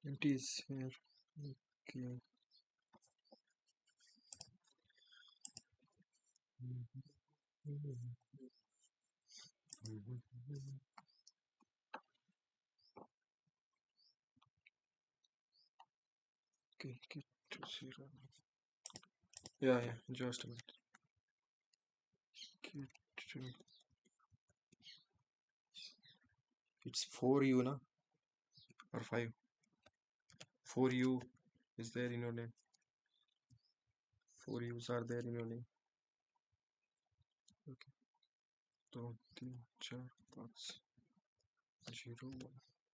Empty is here. Okay. Okay, get to 0. Yeah, just a minute. Get to... It's 4U, na? Or 5? 4U is there in your name. 4U's are there in your name. Okay. 2, 3, 4, 5, 0, 1.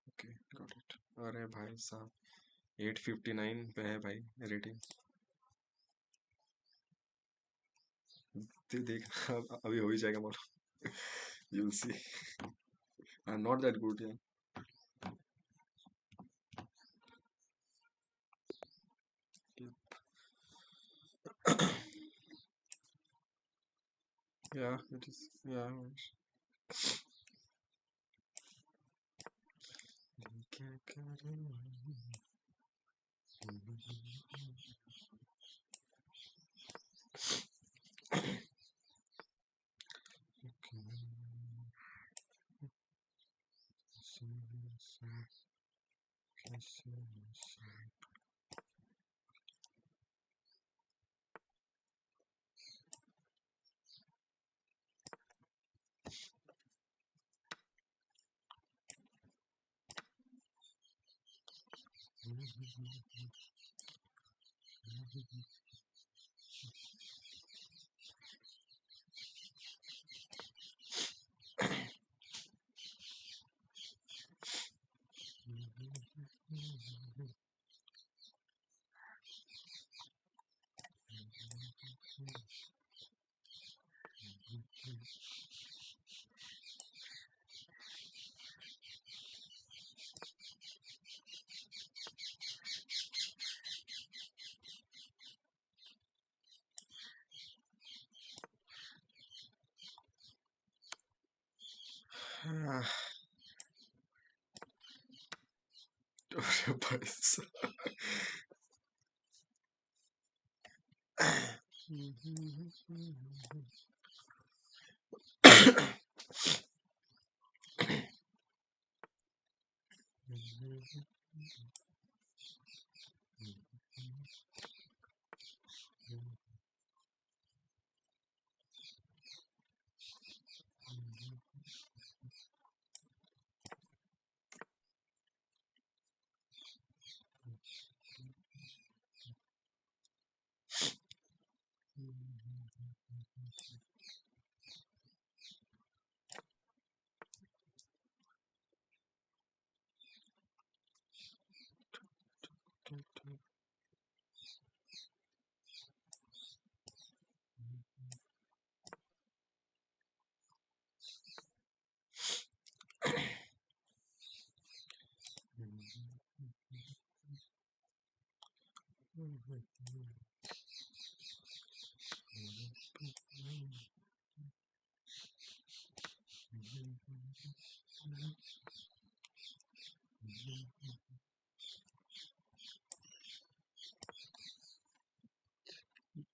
Okay, got it. अरे भाई साहब 859 पे है भाई rating. देख अभी हो ही जाएगा मालूम. You'll see. I'm not that good, yeah. Yeah, it is. Yeah. क्या करें? अरे भाई साहब.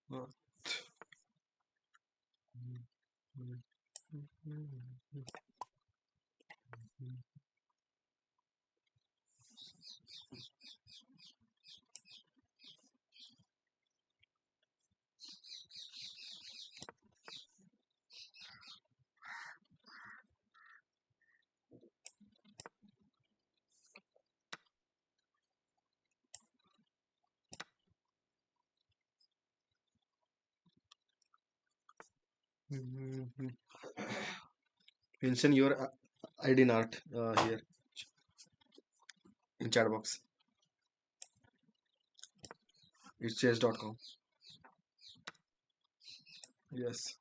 What? Mention your ID art here in chat box. It's chess.com. Yes.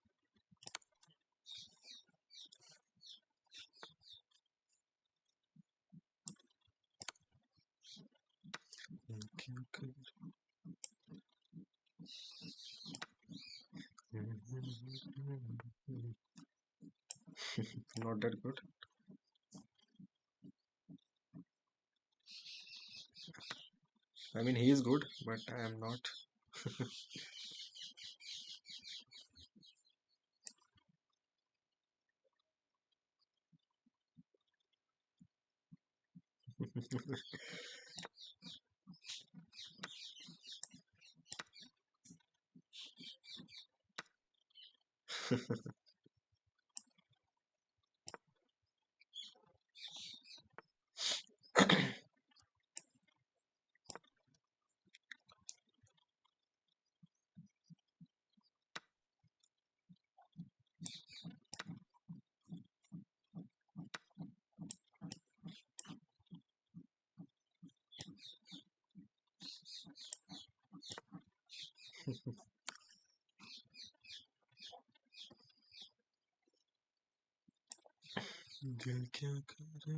Not that good. I mean, he is good, but I am not. दिल क्या करे।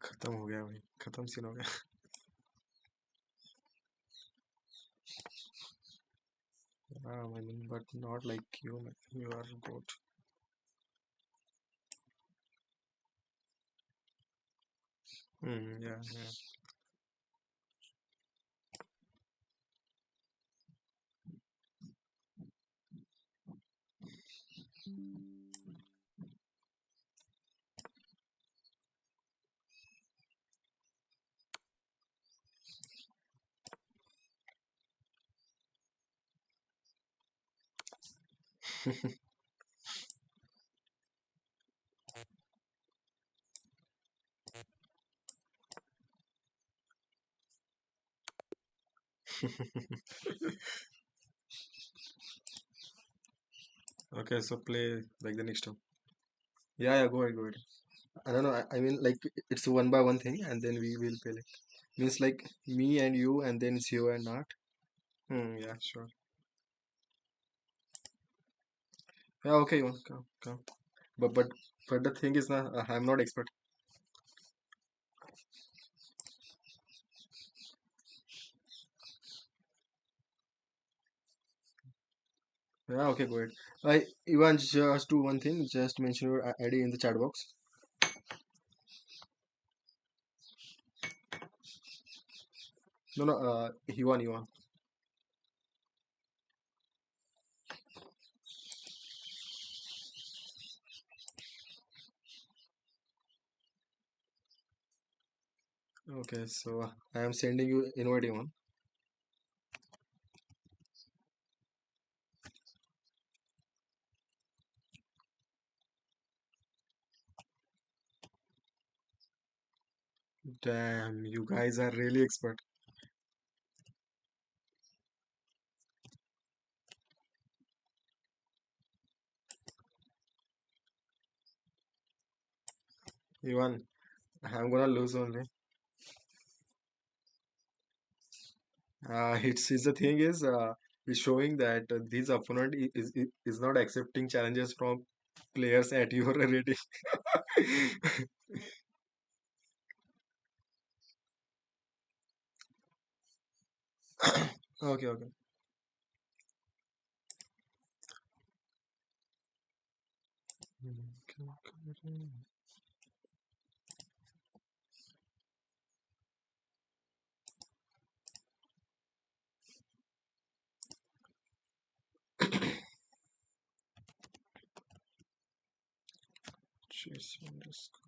खत्म हो गया भाई, खत्म सीन हो गया। I mean, but not like you, man. You are good. Yeah, yeah. Okay, so play like the next one. Yeah, yeah, go ahead, go ahead. I don't know. I mean, like it's a one by one thing, and then we will play like means like me and you, and then it's you and not. Yeah, sure. Yeah, okay, you want come, come. But the thing is, now I'm not expert. Yeah, okay, go ahead. I Ivan, just do one thing. Just mention your ID in the chat box. No, no. Ivan, Ivan. Okay, so I am sending you invite Ivan. Damn, you guys are really expert. Ivan, I'm gonna lose only. It's the thing is showing that this opponent is not accepting challenges from players at your rating. Okay, okay. Chase underscore.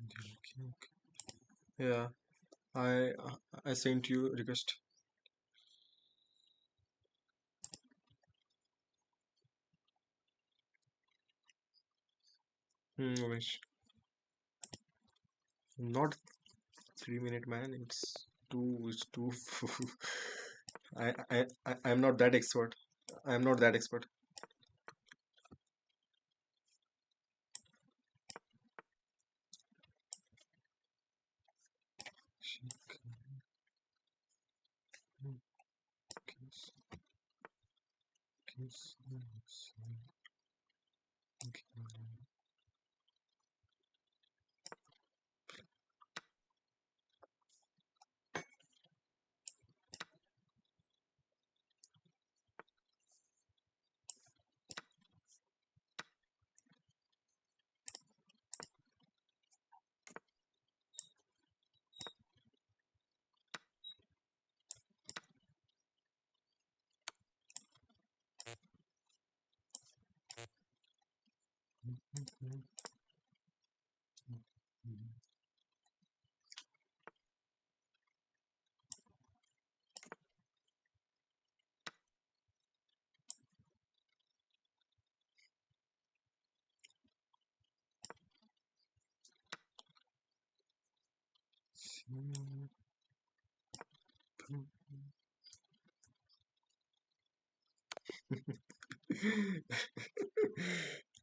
Okay, okay. Yeah, I sent you request. Umesh. Not 3 minute man. It's two. It's two. I'm not that expert. I'm not that expert. Kiss, kiss, kiss,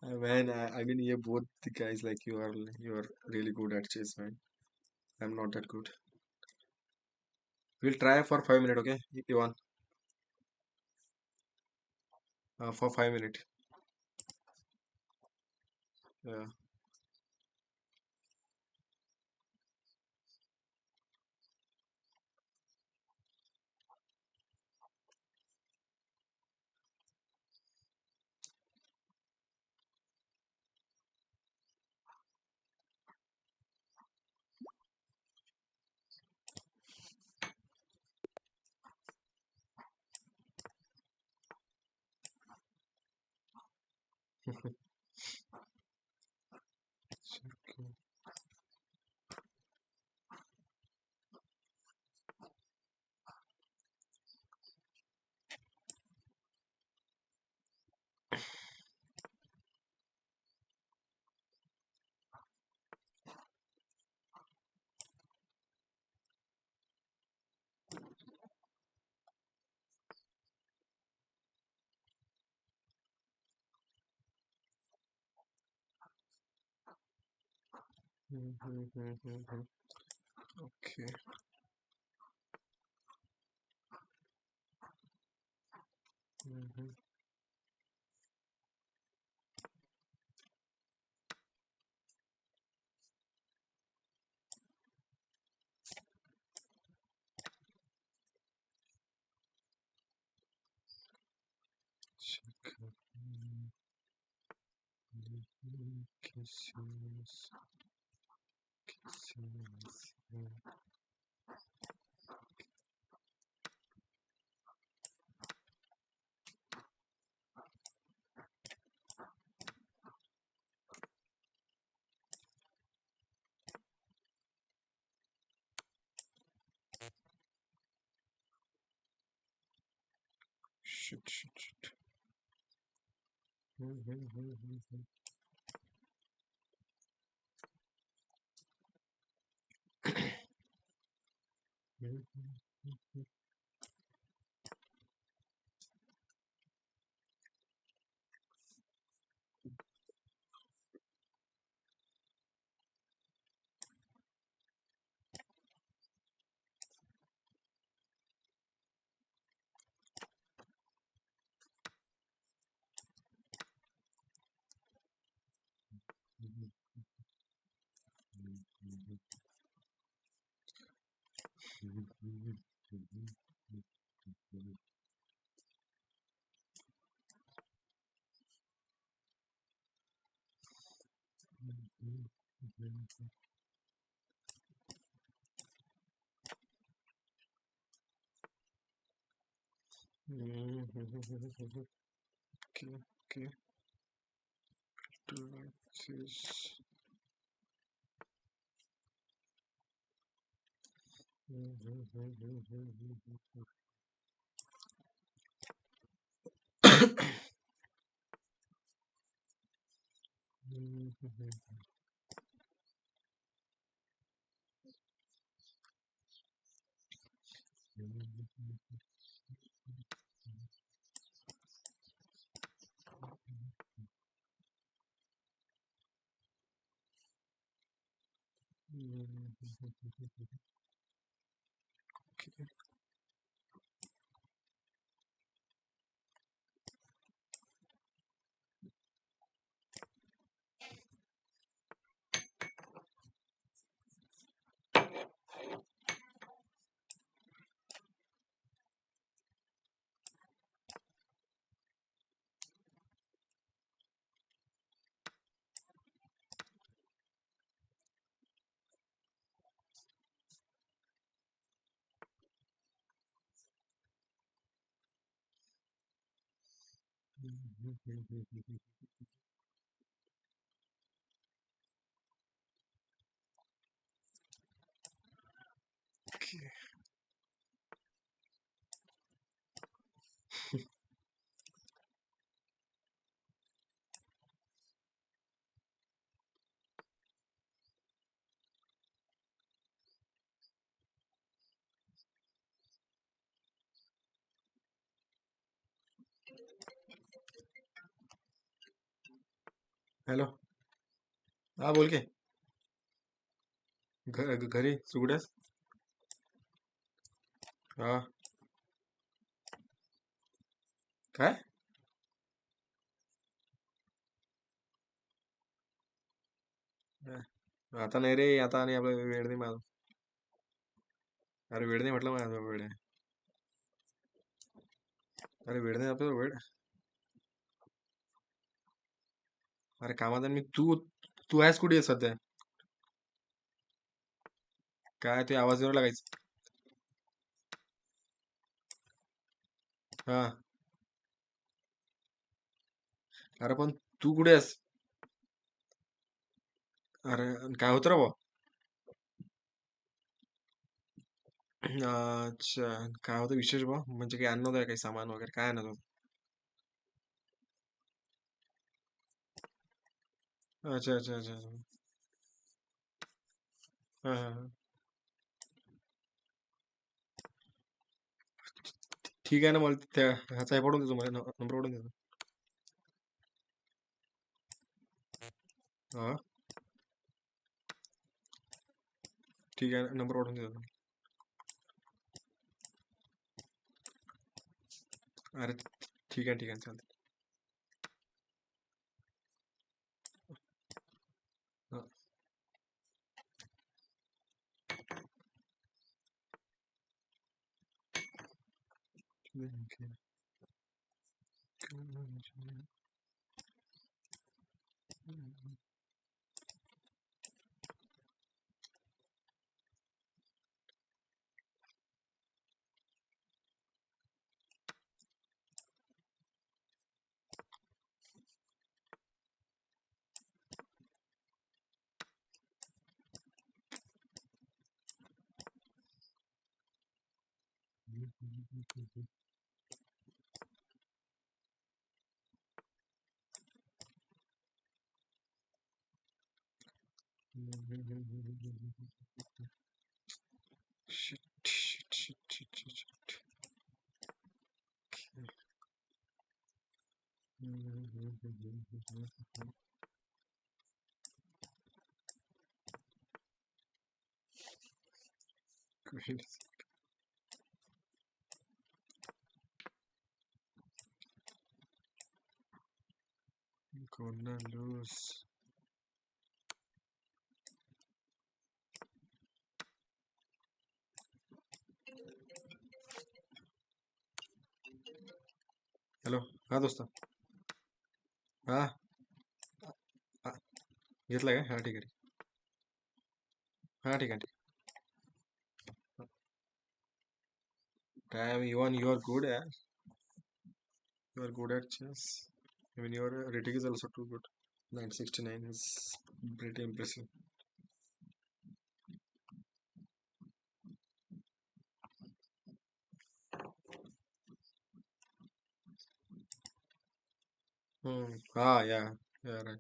Man, I mean, yeah, both the guys like you are really good at chess, man. I'm not that good. We'll try for 5 minutes, okay, Ivan? For 5 minutes. Yeah. Okay. Mhm. Check. Kisses, kisses. Shit, shit, shit. Okay, okay. This. Okay. Hello. हा बोल की. घरी सुगड्यास. हा. काय? हा. आता नाही रे, आता आणि आपला वेळ नाही माझा. अरे वेळ नाही म्हटलं, माझा वेळ आहे. अरे वेळ नाही आपल्याला वेळ. अरे कामात आहे मी. तू तू आहेस कुठे आहे सध्या? काय ते आवाज येऊ लागायचं. हा. अरे पण तू कुठे आहेस? अरे काय होतं रे बा? अच्छा. काय होतं विशेष बा? म्हणजे काही आणलं होतं का, काही सामान वगैरे काय आणलं होतं? अच्छा अच्छा अच्छा अच्छा. हा हा हा. ठीक आहे ना, मला त्या ह्याचा हे पडून देतो, मला नंबर पडून देतो. हा. ठीक आहे, नंबर पडून देतो. अरे ठीक आहे ठीक आहे, चालतं. हा. ठीक आहे. Shit, shit, shit, shit, shit, shit. Great. Gonna lose. Hello. हा दोस्त. हा. हा, घेतला काय? हा ठीक आहे. हा ठीक आहे ठीक आहे. काय इवन यू आर गुड यार. You are good at chess. I mean, your rating is also too good. 969 is pretty impressive. Hmm. Ah, yeah. Yeah, right.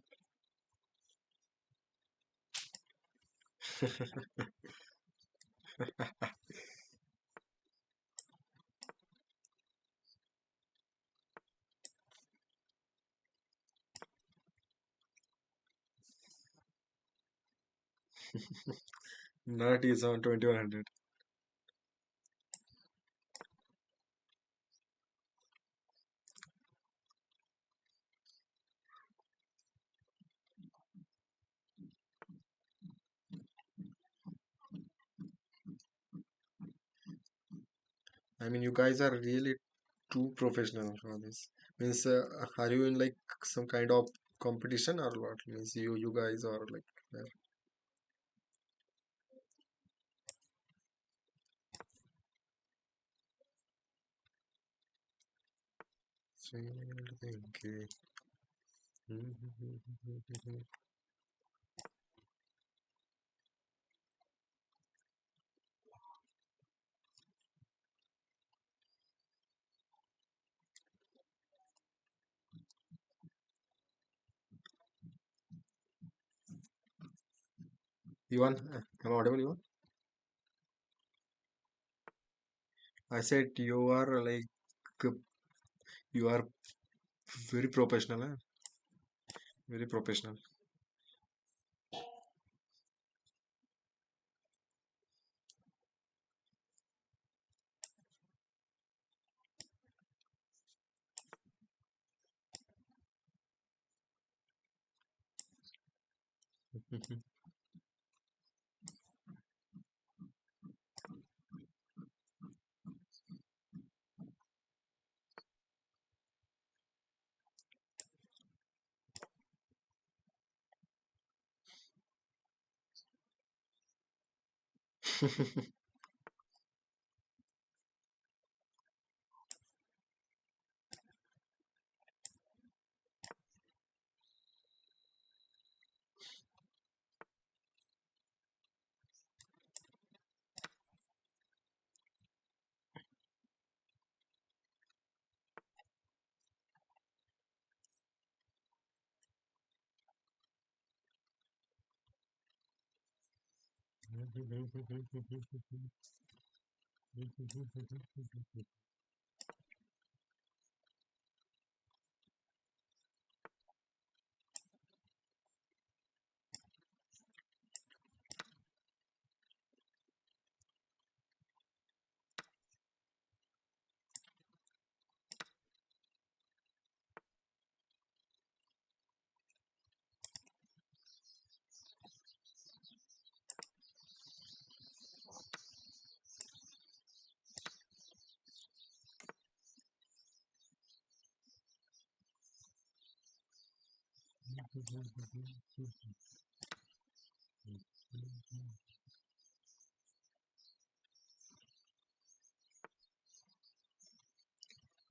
90 is on 2100. I mean, you guys are really too professional for this. Means, are you in like some kind of competition or what? Means you guys are like, uh, okay. Ivan, am I audible, Ivan? I said you are like you are very professional, eh? Very professional.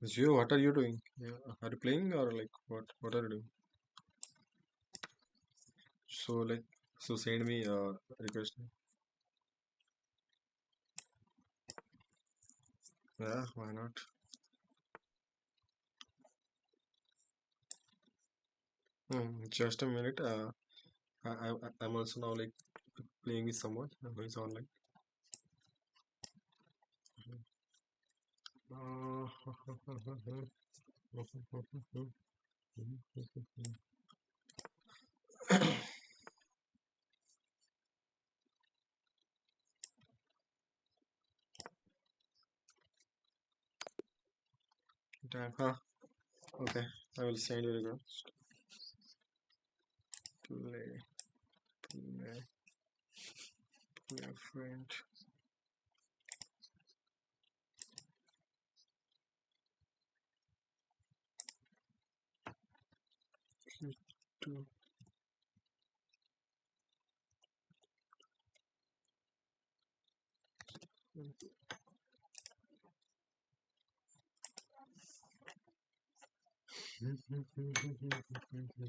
Zio, what are you doing? Yeah, are you playing or like what? What are you doing? So like, so send me a request. Yeah, why not? Just a minute. I'm also now like playing with someone who is online. Damn, huh? Okay, I will send you request. Play, play, play friend. Two. Okay, okay, okay, okay.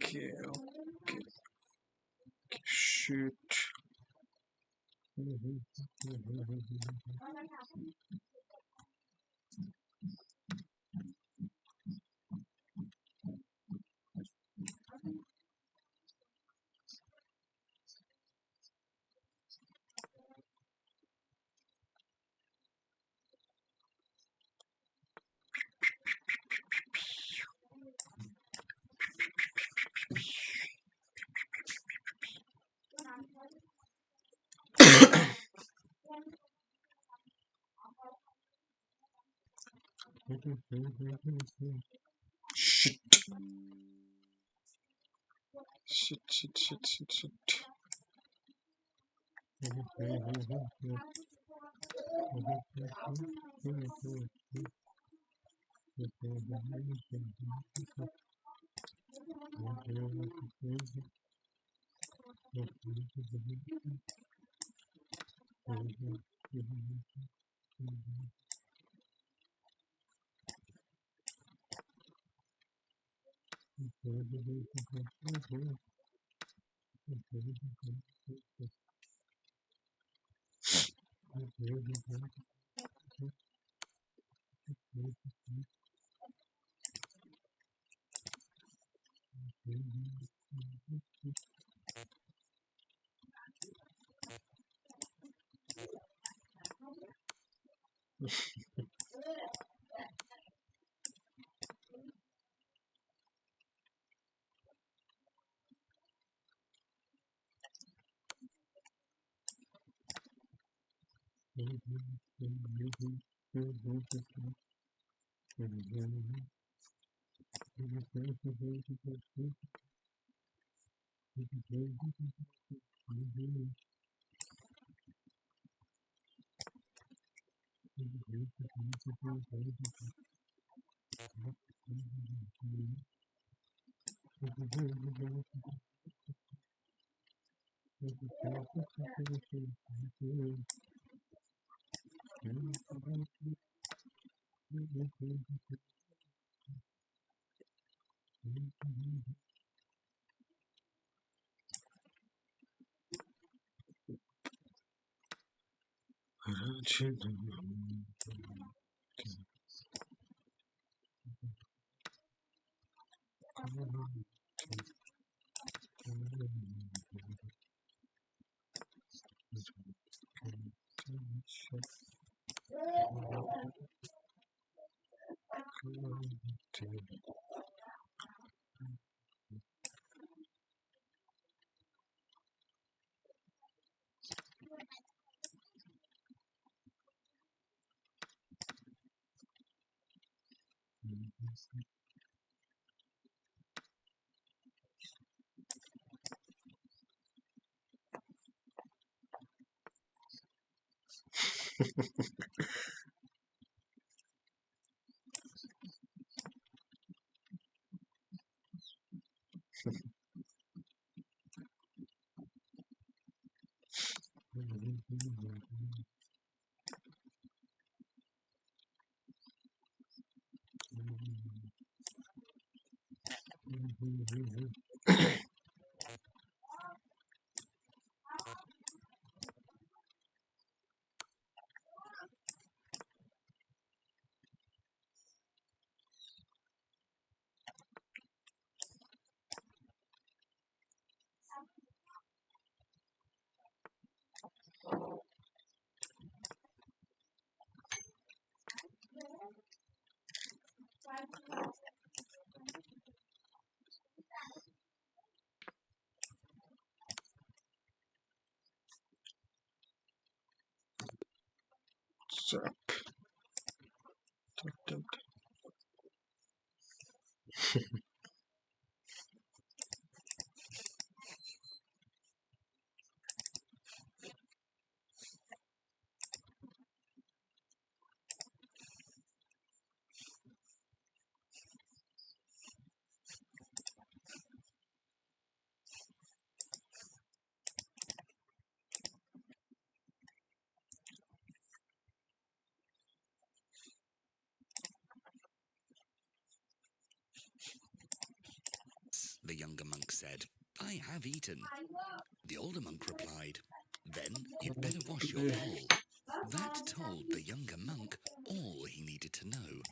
Okay, okay, shit. Shit, shit, shit, shit, shit, shit. So, The younger monk said, "I have eaten." The older monk replied, "Then you'd better wash your bowl." That told the younger monk all he needed to know.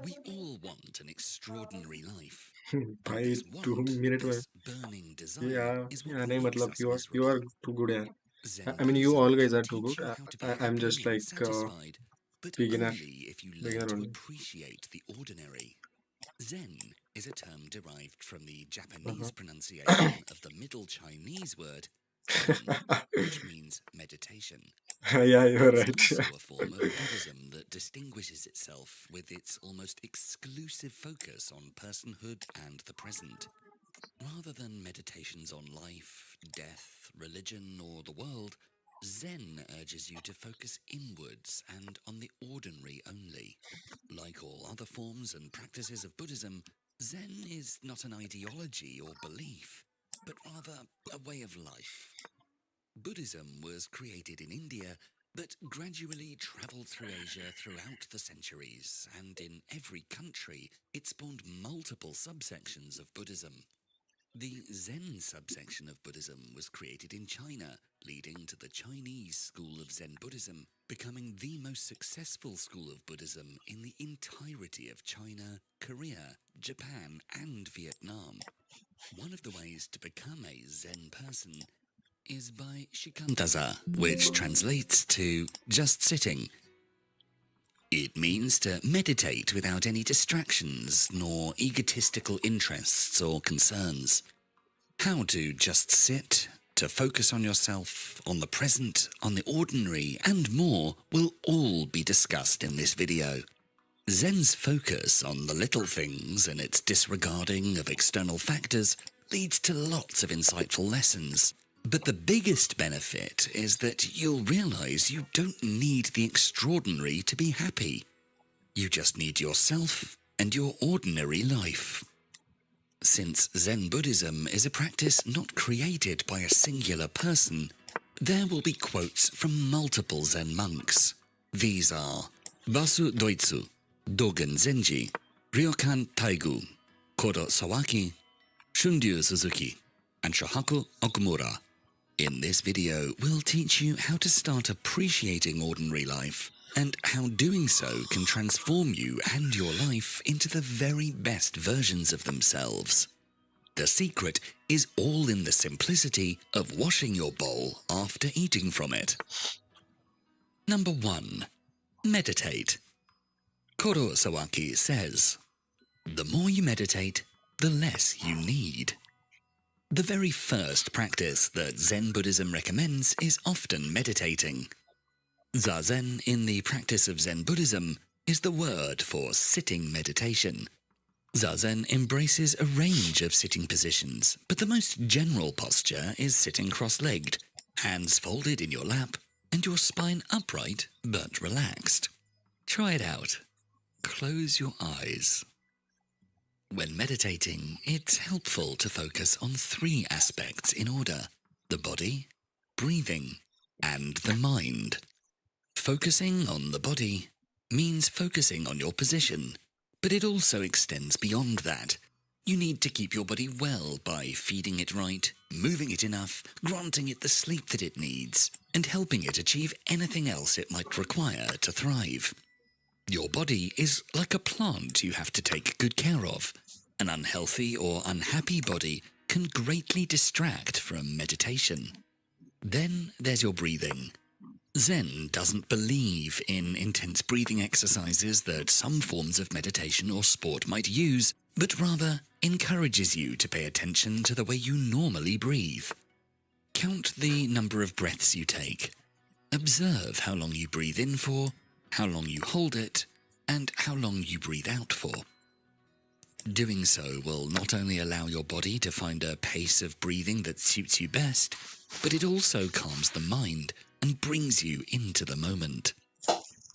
We all want an extraordinary life. And भाई this 2 want, minute में this burning desire, yeah is what yeah नहीं makes मतलब us you are miserable. too good यार. Zen I mean you all Buddhism guys can are too teach good. you how to be I'm happy just and like satisfied, but beginner only if you learn beginner to only. appreciate the ordinary. Zen is a term derived from the Uh-huh. Japanese pronunciation of the Middle Chinese word Zen, which means meditation. Yeah, you're It's right. also a form of Buddhism that distinguishes itself with its almost exclusive focus on personhood and the present. Rather than meditations on life, death, religion, or the world, Zen urges you to focus inwards and on the ordinary only. Like all other forms and practices of Buddhism, Zen is not an ideology or belief, but rather a way of life. Buddhism was created in India, but gradually travelled through Asia throughout the centuries, and in every country it spawned multiple subsections of Buddhism. The Zen subsection of Buddhism was created in China, leading to the Chinese school of Zen Buddhism becoming the most successful school of Buddhism in the entirety of China, Korea, Japan, and Vietnam. One of the ways to become a Zen person is by shikantaza, which translates to just sitting. It means to meditate without any distractions nor egotistical interests or concerns. How to just sit, to focus on yourself, on the present, on the ordinary, and more will all be discussed in this video. Zen's focus on the little things and its disregarding of external factors leads to lots of insightful lessons. But the biggest benefit is that you'll realize you don't need the extraordinary to be happy. You just need yourself and your ordinary life. Since Zen Buddhism is a practice not created by a singular person, there will be quotes from multiple Zen monks. These are Basu Doitsu, Dogen Zenji, Ryokan Taigu, Kodo Sawaki, Shunryu Suzuki, and Shohaku Okumura. In this video, we'll teach you how to start appreciating ordinary life and how doing so can transform you and your life into the very best versions of themselves. The secret is all in the simplicity of washing your bowl after eating from it. Number 1. Meditate. Koro Sawaki says, "The more you meditate, the less you need." The very first practice that Zen Buddhism recommends is often meditating. Zazen in the practice of Zen Buddhism is the word for sitting meditation. Zazen embraces a range of sitting positions, but the most general posture is sitting cross-legged, hands folded in your lap, and your spine upright but relaxed. Try it out. Close your eyes. When meditating, it's helpful to focus on 3 aspects in order: the body, breathing, and the mind. Focusing on the body means focusing on your position, but it also extends beyond that. You need to keep your body well by feeding it right, moving it enough, granting it the sleep that it needs, and helping it achieve anything else it might require to thrive. Your body is like a plant you have to take good care of. An unhealthy or unhappy body can greatly distract from meditation. Then there's your breathing. Zen doesn't believe in intense breathing exercises that some forms of meditation or sport might use, but rather encourages you to pay attention to the way you normally breathe. Count the number of breaths you take. Observe how long you breathe in for, how long you hold it, and how long you breathe out for. Doing so will not only allow your body to find a pace of breathing that suits you best, but it also calms the mind and brings you into the moment.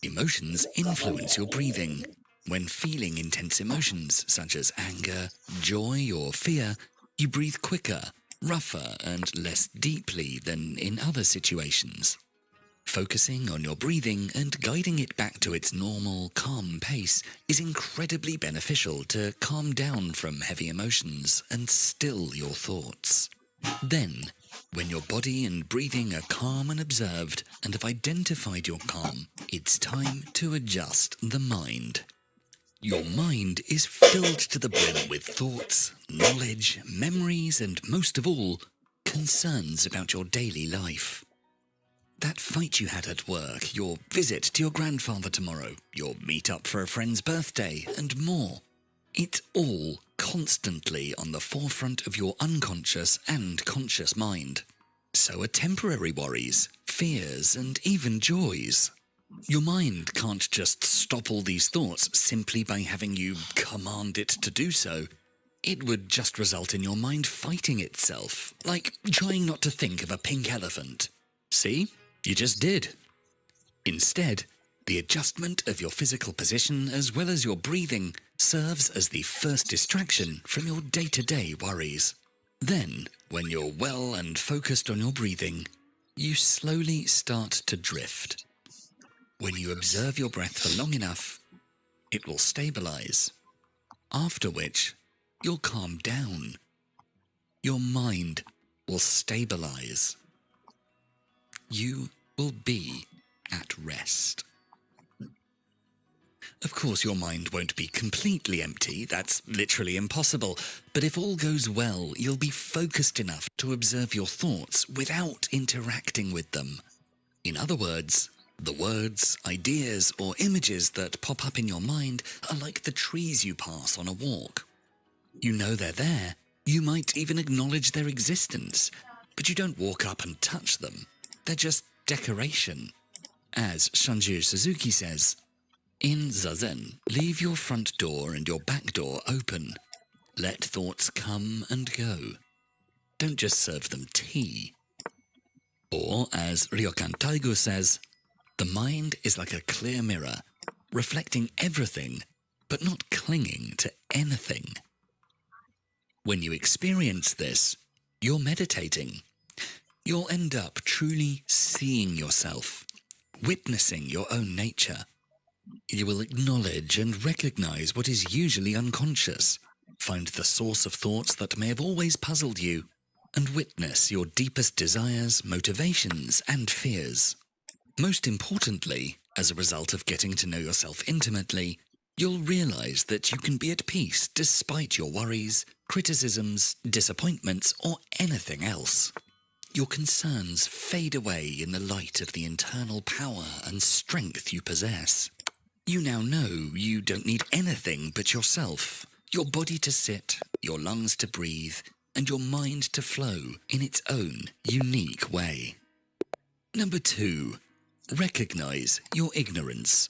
Emotions influence your breathing. When feeling intense emotions such as anger, joy, or fear, you breathe quicker, rougher, and less deeply than in other situations. Focusing on your breathing and guiding it back to its normal, calm pace is incredibly beneficial to calm down from heavy emotions and still your thoughts. Then, when your body and breathing are calm and observed and have identified your calm, it's time to adjust the mind. Your mind is filled to the brim with thoughts, knowledge, memories, and most of all, concerns about your daily life. That fight you had at work, your visit to your grandfather tomorrow, your meet-up for a friend's birthday, and more. It's all constantly on the forefront of your unconscious and conscious mind. So are temporary worries, fears, and even joys. Your mind can't just stop all these thoughts simply by having you command it to do so. It would just result in your mind fighting itself, like trying not to think of a pink elephant. See? You just did. Instead, the adjustment of your physical position as well as your breathing serves as the first distraction from your day-to-day worries. Then, when you're well and focused on your breathing, you slowly start to drift. When you observe your breath for long enough, it will stabilize, after which you'll calm down. Your mind will stabilize. You will be at rest. Of course, your mind won't be completely empty, that's literally impossible, but if all goes well, you'll be focused enough to observe your thoughts without interacting with them. In other words, the words, ideas, or images that pop up in your mind are like the trees you pass on a walk. You know they're there, you might even acknowledge their existence, but you don't walk up and touch them. They're just decoration. As Shunryu Suzuki says, in Zazen, leave your front door and your back door open. Let thoughts come and go. Don't just serve them tea. Or, as Ryokan Taigo says, the mind is like a clear mirror, reflecting everything, but not clinging to anything. When you experience this, you're meditating. You'll end up truly seeing yourself, witnessing your own nature. You will acknowledge and recognize what is usually unconscious, find the source of thoughts that may have always puzzled you, and witness your deepest desires, motivations, and fears. Most importantly, as a result of getting to know yourself intimately, you'll realize that you can be at peace despite your worries, criticisms, disappointments, or anything else. Your concerns fade away in the light of the internal power and strength you possess. You now know you don't need anything but yourself, your body to sit, your lungs to breathe, and your mind to flow in its own unique way. Number 2, recognize your ignorance.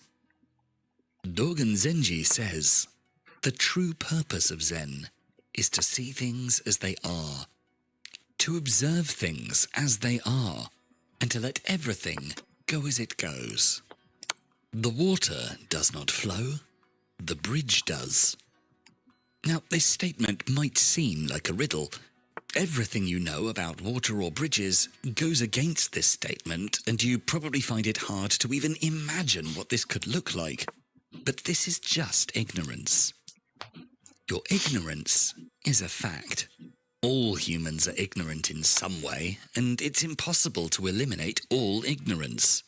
Dogen Zenji says, the true purpose of Zen is to see things as they are, to observe things as they are, and to let everything go as it goes. The water does not flow, the bridge does. Now, this statement might seem like a riddle. Everything you know about water or bridges goes against this statement, and you probably find it hard to even imagine what this could look like. But this is just ignorance. Your ignorance is a fact. All humans are ignorant in some way, and it's impossible to eliminate all ignorance.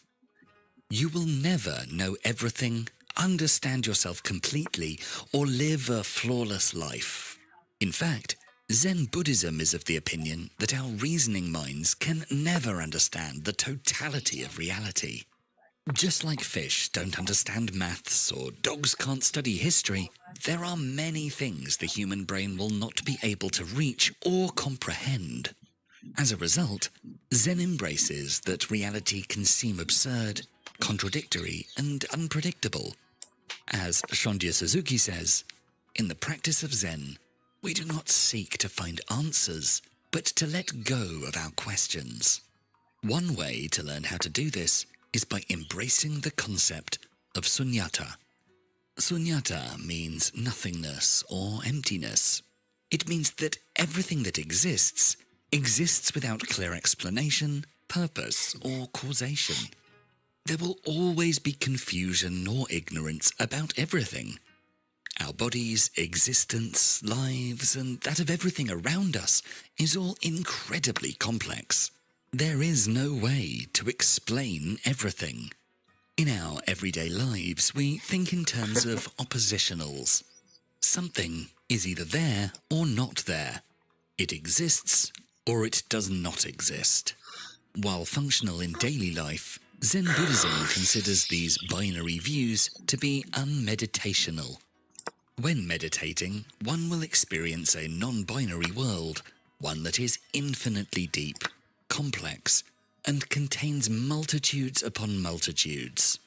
You will never know everything, understand yourself completely, or live a flawless life. In fact, Zen Buddhism is of the opinion that our reasoning minds can never understand the totality of reality. Just like fish don't understand maths or dogs can't study history, there are many things the human brain will not be able to reach or comprehend. As a result, Zen embraces that reality can seem absurd, contradictory, and unpredictable. As Shunryu Suzuki says, in the practice of Zen, we do not seek to find answers, but to let go of our questions. One way to learn how to do this is by embracing the concept of sunyata. Sunyata means nothingness or emptiness. It means that everything that exists without clear explanation, purpose, or causation. There will always be confusion or ignorance about everything. Our bodies, existence, lives, and that of everything around us is all incredibly complex. There is no way to explain everything. In our everyday lives, we think in terms of oppositionals. Something is either there or not there. It exists or it does not exist. While functional in daily life, Zen Buddhism considers these binary views to be unmeditational. When meditating, one will experience a non-binary world, one that is infinitely deep, complex, and contains multitudes upon multitudes.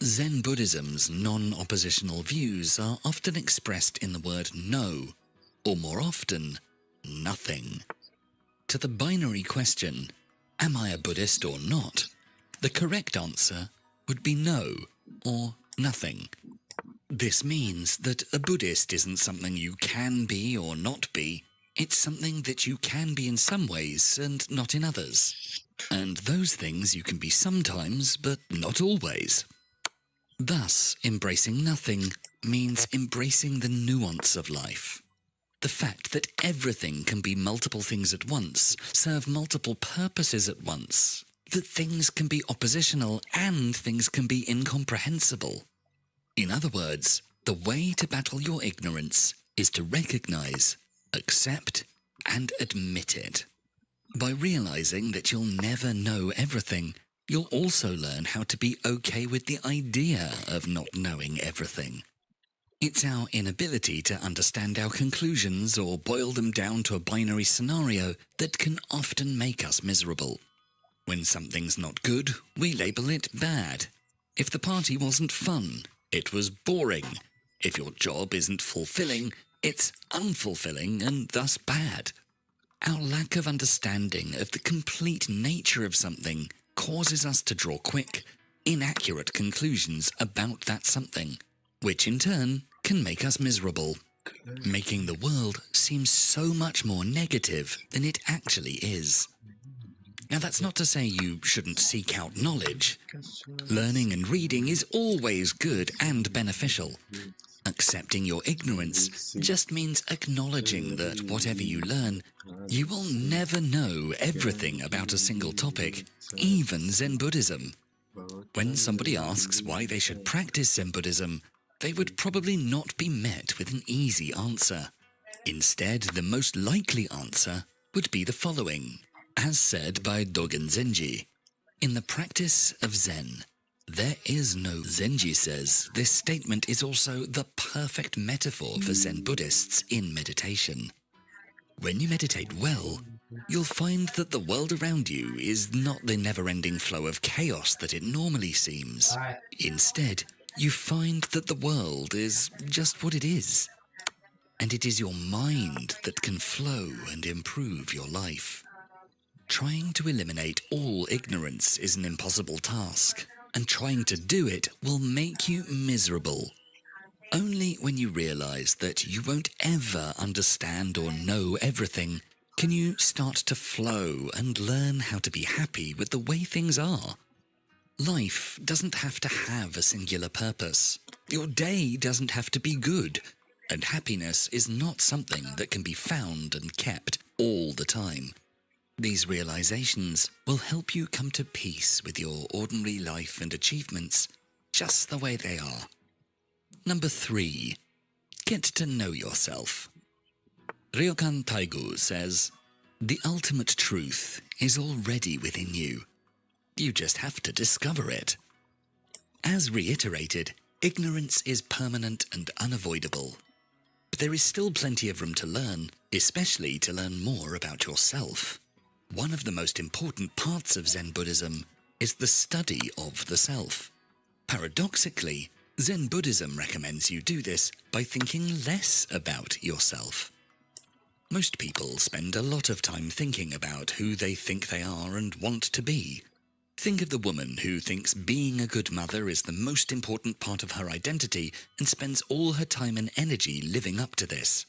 Zen Buddhism's non-oppositional views are often expressed in the word no, or more often, nothing. To the binary question, am I a Buddhist or not? The correct answer would be no, or nothing. This means that a Buddhist isn't something you can be or not be. It's something that you can be in some ways and not in others. And those things you can be sometimes, but not always. Thus, embracing nothing means embracing the nuance of life. The fact that everything can be multiple things at once, serve multiple purposes at once. That things can be oppositional and things can be incomprehensible. In other words, the way to battle your ignorance is to recognize, accept, and admit it. By realizing that you'll never know everything, you'll also learn how to be okay with the idea of not knowing everything. It's our inability to understand our conclusions or boil them down to a binary scenario that can often make us miserable. When something's not good, we label it bad. If the party wasn't fun, it was boring. If your job isn't fulfilling, it's unfulfilling and thus bad. Our lack of understanding of the complete nature of something causes us to draw quick, inaccurate conclusions about that something, which in turn can make us miserable, making the world seem so much more negative than it actually is. Now, that's not to say you shouldn't seek out knowledge. Learning and reading is always good and beneficial. Accepting your ignorance just means acknowledging that whatever you learn, you will never know everything about a single topic, even Zen Buddhism. When somebody asks why they should practice Zen Buddhism, they would probably not be met with an easy answer. Instead, the most likely answer would be the following. As said by Dogen Zenji, in the practice of Zen, there is no. Zenji says this statement is also the perfect metaphor for Zen Buddhists in meditation. When you meditate well, you'll find that the world around you is not the never-ending flow of chaos that it normally seems. Instead, you find that the world is just what it is, and it is your mind that can flow and improve your life. Trying to eliminate all ignorance is an impossible task, and trying to do it will make you miserable. Only when you realize that you won't ever understand or know everything can you start to flow and learn how to be happy with the way things are. Life doesn't have to have a singular purpose. Your day doesn't have to be good. And happiness is not something that can be found and kept all the time. These realizations will help you come to peace with your ordinary life and achievements just the way they are. Number 3. Get to know yourself. Ryokan Taigu says, "The ultimate truth is already within you. You just have to discover it." As reiterated, ignorance is permanent and unavoidable. But there is still plenty of room to learn, especially to learn more about yourself. One of the most important parts of Zen Buddhism is the study of the self. Paradoxically, Zen Buddhism recommends you do this by thinking less about yourself. Most people spend a lot of time thinking about who they think they are and want to be. Think of the woman who thinks being a good mother is the most important part of her identity and spends all her time and energy living up to this.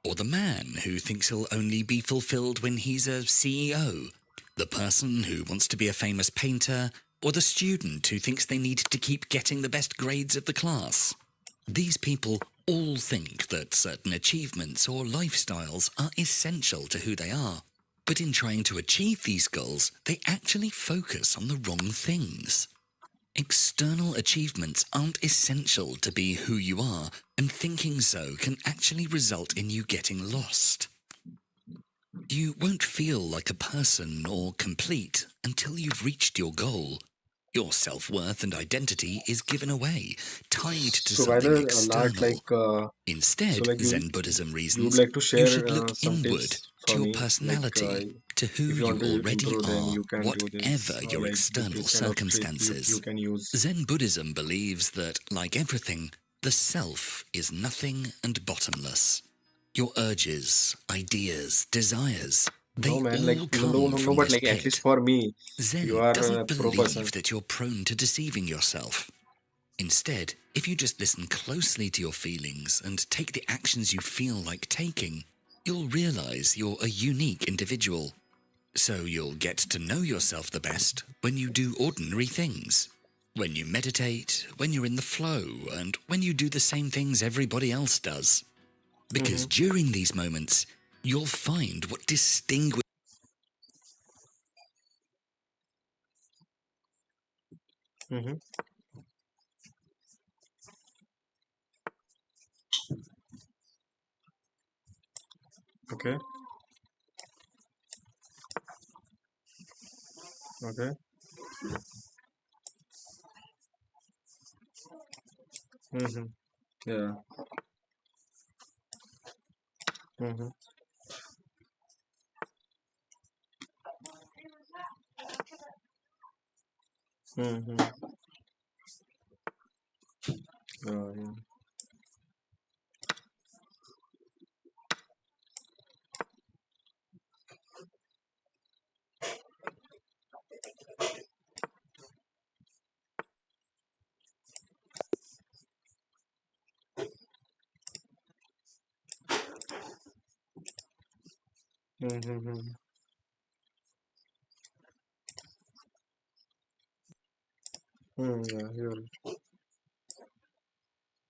Or the man who thinks he'll only be fulfilled when he's a CEO. The person who wants to be a famous painter. Or the student who thinks they need to keep getting the best grades of the class. These people all think that certain achievements or lifestyles are essential to who they are. But in trying to achieve these goals, they actually focus on the wrong things. External achievements aren't essential to be who you are, and thinking so can actually result in you getting lost. You won't feel like a person or complete until you've reached your goal. Your self-worth and identity is given away, tied to So by the something way, Lart, external. so Instead, like Zen Buddhism you would reasons like to you share should look some inward tips to for your me, personality, to who if you you want to already improve, then are, you can do this, whatever your like external this kind of trick you circumstances. can use. Zen Buddhism believes that, like everything, the self is nothing and bottomless. Your urges, ideas, desires, No they man, like all no, no, come no, no, from but this like at least pit. for me, you Zen are a doesn't pro believe person. that you're prone to deceiving yourself. Instead, if you just listen closely to your feelings and take the actions you feel like taking, you'll realize you're a unique individual. So you'll get to know yourself the best when you do ordinary things. When you meditate, when you're in the flow, and when you do the same things everybody else does. Because Mm-hmm. during these moments, you'll find what distinguishes. Mm-hmm. Okay. Okay. Mm-hmm. Yeah. Mm-hmm. Mm-hmm. Yeah. Mm-hmm. Mm, yeah. You're right.